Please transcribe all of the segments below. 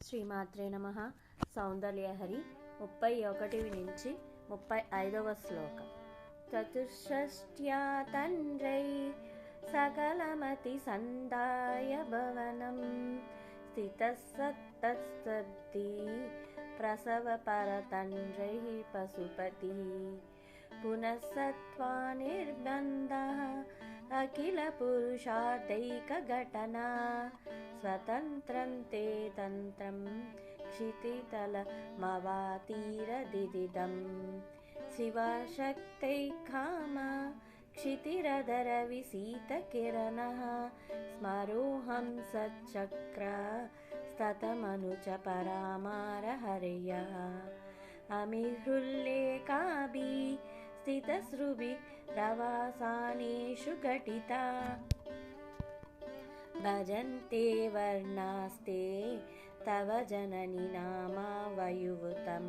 శ్రీమాత్రే నమః. సౌందర్యహరి 31 నుంచి 35వ శ్లోకం. చతుషష్ట్యా తండ్రై సకలమతి సందాయ భవనం స్థితస్సత్తస్తద్ధి ప్రసవ పరతండ్రై పశుపతి పునఃసత్వా నిర్బంధః అఖిల పురుషార్థైక ఘటనా స్వతంత్రం తే తంత్రం క్షితితలమవాతీరదిదిదం శివశక్తైకామ క్షితిరధర విసీతకిరణః స్మరోహం సచ్చక్ర స్తతమనుచ పరామారహర్యః అమిహృల్లేకాభి స్థితశ్రుభి రవాసానేషు ఘటితా భజन्ते वर्णास्ते तव जननि नामावयुवतं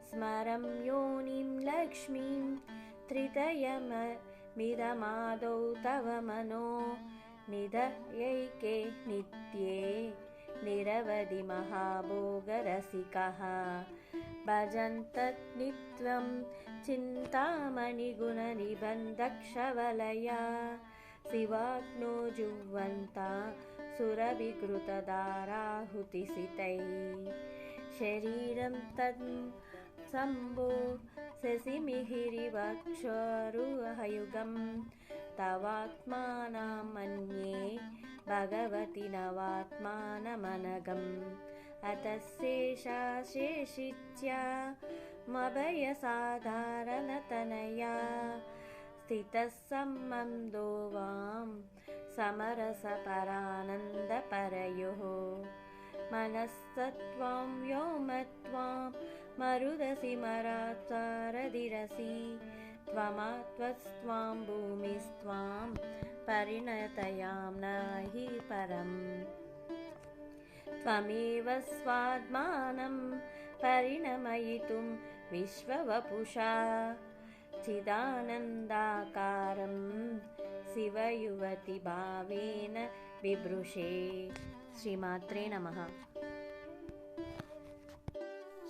स्मरं योनिं लक्ष्मीं त्रितयमिदमादौ तव मनो निधयैके नित्ये निरवधि महाभोगरसिकः भजन्तन्नित्यं चिन्तामणिगुणनिबन्धक्षवलया शिवाग्नो जुह्वन्ता सुरभिघृतधाराहुतिसितैः शरीरं तत् शम्भो शशिमिहिरिवक्षोरुहयुगं तवात्मानं मन्ये भगवति नवात्मानमनघम् अतशेषा शेषित्या मभयसाधारणतनया स्थितस्सम्बन्धो वां समरसपरानन्दपरयोः मनस्तत्त्वां व्योमत्वां मरुदसि मराचारधिरसि त्वमात्वस्त्वां भूमिस्त्वां परिणतयां नहि परम् त्वमेव स्वात्मानं परिणमयितुं विश्ववपुषा चिदानन्दाकारं शिवयुवति भावेन बिभृशे. శ్రీమాత్రే నమః.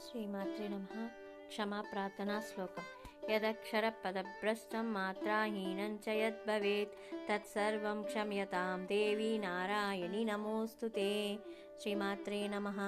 శ్రీమాత్రే నమః. క్షమా ప్రార్థనా శ్లోకం. యదక్షర పదభ్రష్టం మాత్రాహీనం చ యద్భవేత్ తత్సర్వం క్షమ్యతాం దేవి నారాయణి నమోస్తుతే. శ్రీమాత్రే నమః.